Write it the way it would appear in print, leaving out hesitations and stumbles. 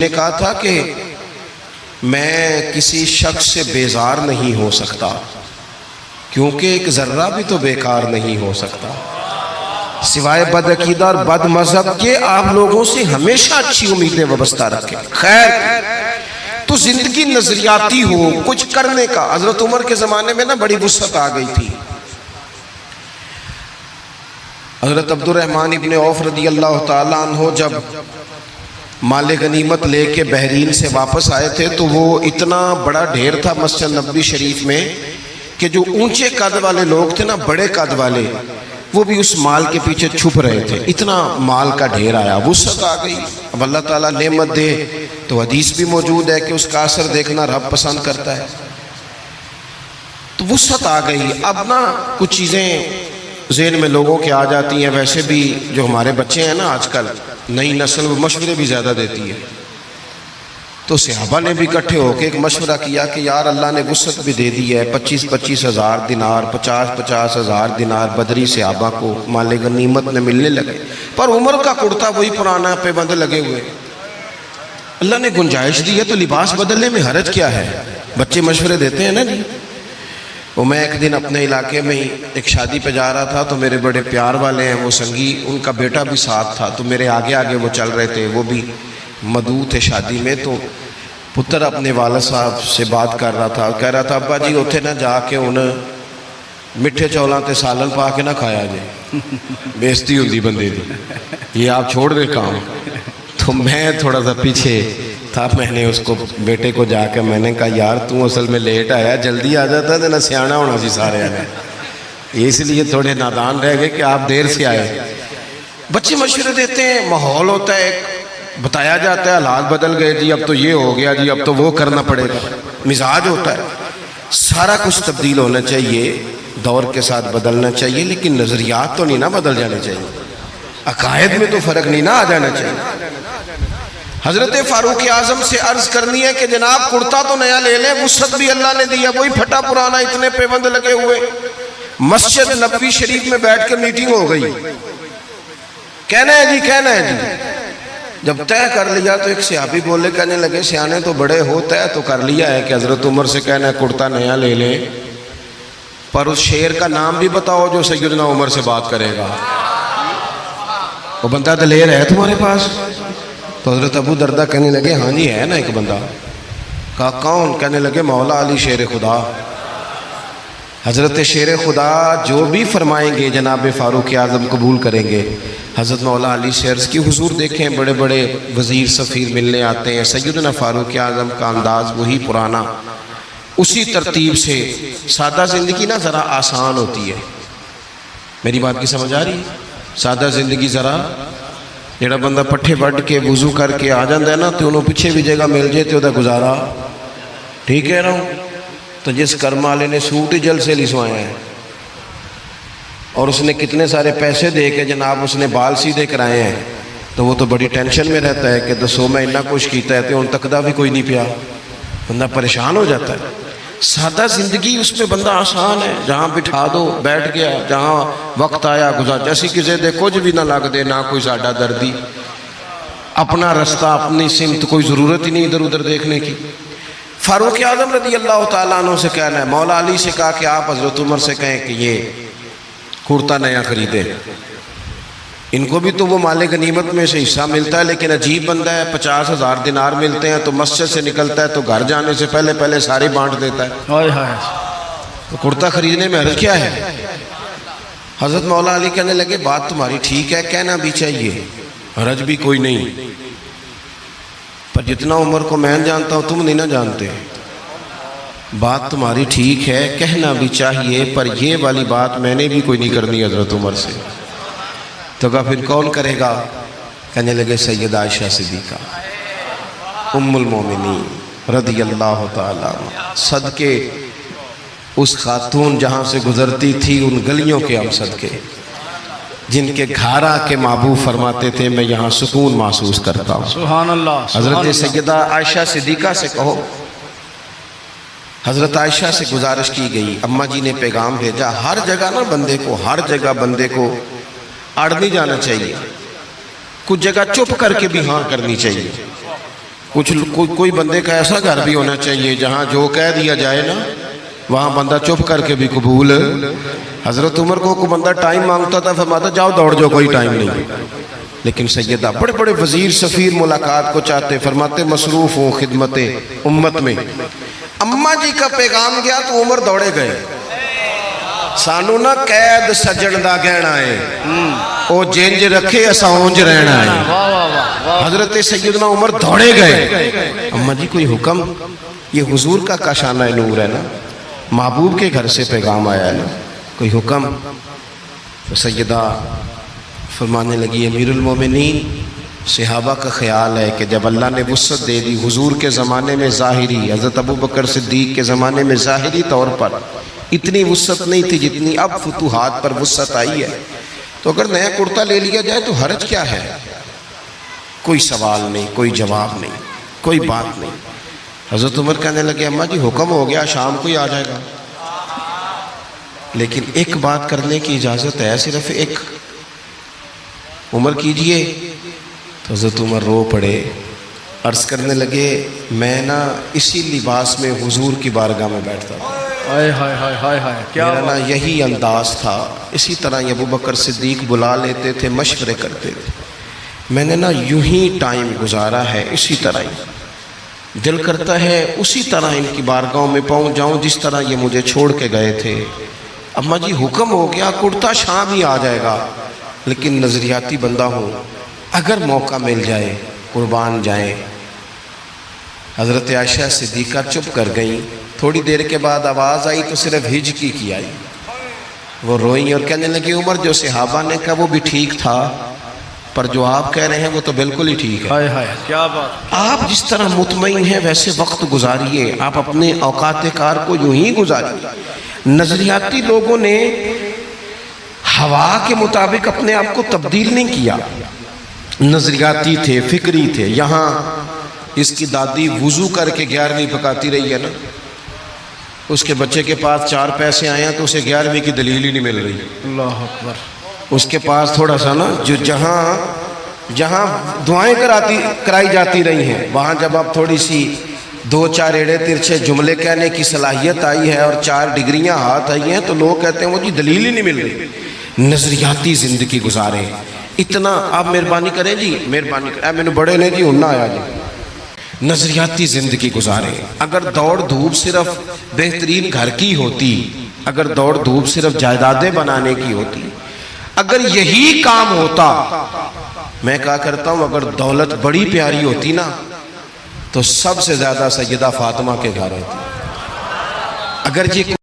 نے کہا تھا کہ میں کسی شخص سے بیزار نہیں ہو سکتا کیونکہ ایک ذرہ بھی تو بیکار نہیں ہو سکتا، سوائے بد عقیدہ اور بد مذہب کے آپ لوگوں سے ہمیشہ اچھی امیدیں وابستہ رکھیں۔ خیر تو زندگی نظریاتی ہو کچھ کرنے کا، حضرت عمر کے زمانے میں نا بڑی وسعت آ گئی تھی۔ حضرت عبد الرحمن ابن عوف رضی اللہ تعالیٰ عنہ جب مال غنیمت لے کے بحرین سے واپس آئے تھے تو وہ اتنا بڑا ڈھیر تھا مسجد نبوی شریف میں کہ جو اونچے قد والے لوگ تھے نا، بڑے قد والے، وہ بھی اس مال کے پیچھے چھپ رہے تھے، اتنا مال کا ڈھیر آیا، وسعت آ گئی۔ اب اللہ تعالیٰ نعمت دے تو حدیث بھی موجود ہے کہ اس کا اثر دیکھنا رب پسند کرتا ہے، تو وسعت آ گئی۔ اب نا کچھ چیزیں ذہن میں لوگوں کے آ جاتی ہیں، ویسے بھی جو ہمارے بچے ہیں نا آج کل نئی نسل، وہ مشورے بھی زیادہ دیتی ہے، تو صحابہ نے بھی اکٹھے ہو کے ایک مشورہ کیا کہ یار اللہ نے وسعت بھی دے دی ہے، 25-25 ہزار دینار، 50-50 ہزار دینار بدری صحابہ کو مال غنیمت میں ملنے لگے، پر عمر کا کرتا وہی پرانا پہ بند لگے ہوئے۔ اللہ نے گنجائش دی ہے تو لباس بدلنے میں حرج کیا ہے؟ بچے مشورے دیتے ہیں نا جی۔ وہ میں ایک دن اپنے علاقے میں ہی ایک شادی پہ جا رہا تھا تو میرے بڑے پیار والے ہیں وہ سنگی، ان کا بیٹا بھی ساتھ تھا، تو میرے آگے آگے وہ چل رہے تھے، وہ بھی مدعو تھے شادی میں، تو پتر اپنے والد صاحب سے بات کر رہا تھا، کہہ رہا تھا ابا جی اتنے نہ جا کے انہیں مٹھے چولاں تے سالن پا کے نہ کھایا جائے، بےزتی ہوندی بندے دی، یہ آپ چھوڑ دے کام۔ تو میں تھوڑا سا پیچھے تھا، میں نے اس کو بیٹے کو جا کے میں نے کہا یار تو اصل میں لیٹ آیا، جلدی آ جاتا ہے نہ سیانا ہونا سی سارے آنے، اس لیے تھوڑے نادان رہ گئے کہ آپ دیر سے آئے۔ بچے مشورے دیتے ہیں، ماحول ہوتا ہے، بتایا جاتا ہے حالات بدل گئے جی، اب تو یہ ہو گیا جی، اب تو وہ کرنا پڑے گا، مزاج ہوتا ہے، سارا کچھ تبدیل ہونا چاہیے، دور کے ساتھ بدلنا چاہیے، لیکن نظریات تو نہیں نہ بدل جانے چاہیے، عقائد میں تو فرق نہیں نہ آ جانا چاہیے۔ حضرت فاروق اعظم سے عرض کرنی ہے کہ جناب کرتا تو نیا لے لیں، وسعت بھی اللہ نے دیا، وہی پھٹا پرانا اتنے پیبند لگے ہوئے۔ مسجد نبوی شریف میں بیٹھ کے میٹنگ ہو گئی، کہنا ہے جی کہنا ہے جی، جب طے کر لیا تو ایک صحابی بولے، کہنے لگے سیانے تو بڑے ہو، طے تو کر لیا ہے کہ حضرت عمر سے کہنا ہے کرتا نیا لے لیں، پر اس شعر کا نام بھی بتاؤ جو سیدنا عمر سے بات کرے گا، وہ بندہ دلیر ہے تمہارے پاس؟ تو حضرت ابو دردہ کہنے لگے ہاں جی ہے نا ایک بندہ۔ کہا کون؟ کہنے لگے مولا علی شیر خدا۔ حضرت شیر خدا جو بھی فرمائیں گے جناب فاروق اعظم قبول کریں گے۔ حضرت مولا علی سے عرض کی حضور دیکھیں بڑے بڑے وزیر سفیر ملنے آتے ہیں، سیدنا فاروق اعظم کا انداز وہی پرانا، اسی ترتیب سے سادہ زندگی نا ذرا آسان ہوتی ہے۔ میری بات کی سمجھ آ رہی ہے؟ سادہ زندگی ذرا، جڑا بندہ پٹھے وڈ کے وضو کر کے آ جاندہ ہے نا تو انہوں پیچھے بھی جگہ مل جائے تو دا گزارا ٹھیک ہے نا۔ تو جس کرم والے نے سوٹ ہی جل سے لسوایا ہے اور اس نے کتنے سارے پیسے دے کے جناب اس نے بال سیدھے کرائے ہیں، تو وہ تو بڑی ٹینشن میں رہتا ہے کہ دسو میں اتنا کچھ کیتا ہے تو ان تک دا بھی کوئی نہیں پیا، بندہ پریشان ہو جاتا ہے۔ سادہ زندگی اس میں بندہ آسان ہے، جہاں بٹھا دو بیٹھ گیا، جہاں وقت آیا گزار، جیسی کسی دے کچھ بھی نہ لگ دے، نہ کوئی ساڈا دردی، اپنا رستہ اپنی سمت، کوئی ضرورت ہی نہیں ادھر ادھر دیکھنے کی۔ فاروق اعظم رضی اللہ تعالیٰ عنہ سے کہنا ہے، مولا علی سے کہا کہ آپ حضرت عمر سے کہیں کہ یہ کرتا نیا خریدے، ان کو بھی تو وہ مال غنیمت میں سے حصہ ملتا ہے، لیکن عجیب بندہ ہے، 50 ہزار دینار ملتے ہیں تو مسجد سے نکلتا ہے تو گھر جانے سے پہلے پہلے ساری بانٹ دیتا ہے، تو کرتا خریدنے میں حرج کیا ہے؟ حضرت مولا علی کہنے لگے بات تمہاری ٹھیک ہے، کہنا بھی چاہیے، حرج بھی کوئی نہیں، پر جتنا عمر کو میں جانتا ہوں تم نہیں نہ جانتے، بات تمہاری ٹھیک ہے کہنا بھی چاہیے، پر یہ والی بات میں نے بھی کوئی نہیں کرنی حضرت عمر سے۔ تو کہا پھر کون کرے گا؟ کہنے لگے سیدہ عائشہ صدیقہ ام المومنین رضی اللہ تعالیٰ عنہ، صدقے اس خاتون جہاں سے گزرتی تھی ان گلیوں کے ہم صدقے، جن کے گھارا کے محبوب فرماتے تھے میں یہاں سکون محسوس کرتا ہوں۔ سبحان اللہ۔ حضرت سیدہ عائشہ صدیقہ سے کہو، حضرت عائشہ سے گزارش کی گئی، اماں جی نے پیغام بھیجا، ہر جگہ نا بندے کو، ہر جگہ بندے کو اڑ نہیں جانا چاہیے، کچھ جگہ چپ کر کے بھی ہاں کرنی چاہیے، کوئی بندے کا ایسا گھر بھی ہونا چاہیے جہاں جو کہہ دیا جائے نا وہاں بندہ چپ کر کے بھی قبول. حضرت عمر کو کوئی بندہ ٹائم مانگتا تھا فرماتا جاؤ دوڑ جاؤ کوئی ٹائم نہیں. لیکن سیدہ بڑے بڑے وزیر سفیر ملاقات کو چاہتے, فرماتے مصروف ہوں خدمت امت میں. اماں جی کا پیغام گیا تو عمر دوڑے گئے. سانو نہ قید سجن دا گہنا ہے او جنج رکھے اسا اونج رہنا ہے. حضرت سیدنا عمر دوڑے گئے. اماں جی کوئی حکم؟ یہ حضور کا کاشانہ نور ہے نا, محبوب کے گھر سے پیغام آیا ہے نا, کوئی حکم؟ تو سیدہ فرمانے لگی امیر المومنین صحابہ کا خیال ہے کہ جب اللہ نے وسعت دے دی حضور کے زمانے میں ظاہری, حضرت ابو بکر صدیق کے زمانے میں ظاہری طور پر اتنی وسعت نہیں تھی جتنی اب فتوحات پر وسعت آئی ہے, تو اگر نیا کرتا لے لیا جائے تو حرج کیا ہے؟ کوئی سوال نہیں, کوئی جواب نہیں, کوئی بات نہیں. حضرت عمر کہنے لگے اماں جی حکم ہو گیا, شام کو ہی آ جائے گا, لیکن ایک بات کرنے کی اجازت ہے, صرف ایک. عمر کیجئے. تو حضرت عمر رو پڑے, عرض کرنے لگے میں نا اسی لباس میں حضور کی بارگاہ میں بیٹھتا تھا. میرا نا یہی انداز تھا. اسی طرح ابو بکر صدیق بلا لیتے تھے, مشورے کرتے تھے. میں نے نا یوں ہی ٹائم گزارا ہے, اسی طرح ہی دل کرتا ہے اسی طرح ان کی بارگاہوں میں پہنچ جاؤں جس طرح یہ مجھے چھوڑ کے گئے تھے. اماں جی حکم ہو گیا, کرتا شام ہی آ جائے گا, لیکن نظریاتی بندہ ہوں, اگر موقع مل جائے قربان جائیں. حضرت عائشہ صدیقہ چپ کر گئیں. تھوڑی دیر کے بعد آواز آئی تو صرف ہجکی کی آئی. وہ روئیں اور کہنے لگی عمر جو صحابہ نے کہا وہ بھی ٹھیک تھا, پر جو آپ کہہ رہے ہیں وہ تو بالکل ہی ٹھیک ہے. کیا بات. آپ جس طرح مطمئن ہیں ویسے وقت گزاریے, آپ اپنے اوقات کار کو یوں ہی گزاریے. نظریاتی لوگوں نے ہوا کے مطابق اپنے آپ کو تبدیل نہیں کیا, نظریاتی تھے, فکری تھے. یہاں اس کی دادی وضو کر کے 11ویں پکاتی رہی ہے نا, اس کے بچے کے پاس 4 پیسے آئے ہیں تو اسے 11ویں کی دلیل ہی نہیں مل رہی. اللہ اکبر. اس کے پاس تھوڑا سا نا جو جہاں دعائیں کرائی جاتی رہی ہیں وہاں جب آپ تھوڑی سی 2-4 ایڑے ترچھے جملے کہنے کی صلاحیت آئی ہے اور 4 ڈگریاں ہاتھ آئی ہیں تو لوگ کہتے ہیں وہ جی دلیل ہی نہیں مل رہی. نظریاتی زندگی گزارے. اتنا آپ مہربانی کریں جی, مہربانی کریں, میں نے بڑے نے جی ہننا آیا جی. نظریاتی زندگی گزارے. اگر دوڑ دھوپ صرف بہترین گھر کی ہوتی, اگر دوڑ دھوپ صرف جائیدادیں بنانے کی ہوتی, اگر یہی کام ہوتا, میں کہا کرتا ہوں اگر دولت بڑی پیاری ہوتی نا تو سب سے زیادہ سیدہ فاطمہ کے گھر ہوتی. اگر یہ